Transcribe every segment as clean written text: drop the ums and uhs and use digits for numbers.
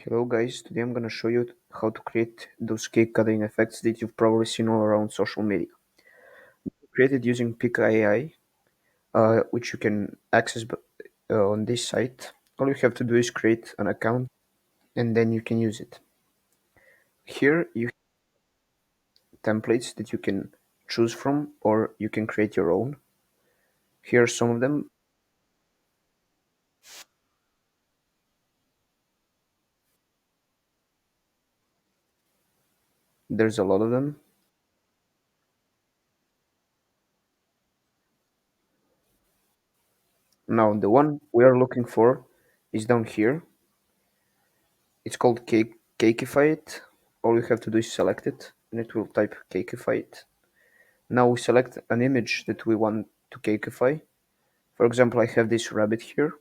Hello guys, today I'm gonna show you how to create those cake cutting effects that you've probably seen all around social media. Created using Pika AI, which you can access on this site. All you have to do is create an account and then you can use it. Here you have templates that you can choose from or you can create your own. Here are some of them. There's a lot of them. Now the one we are looking for is down here. It's called Cakeify it. All you have to do is select it and it will type Cakeify it. Now we select an image that we want to cakeify. For example, I have this rabbit here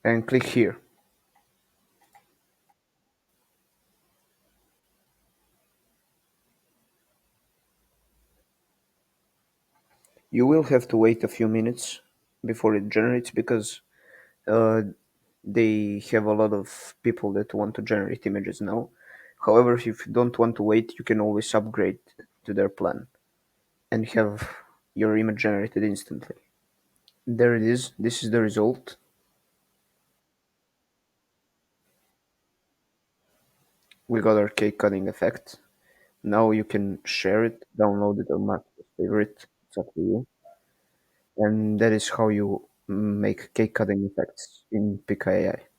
and click here. You will have to wait a few minutes before it generates because uh, they have a lot of people that want to generate images now. However, if you don't want to wait, you can always upgrade to their plan and have your image generated instantly. There it is. This is the result. We got our cake cutting effect. Now you can share it, download it, or mark it as favorite. It's up to you. And that is how you make cake cutting effects in Pika AI.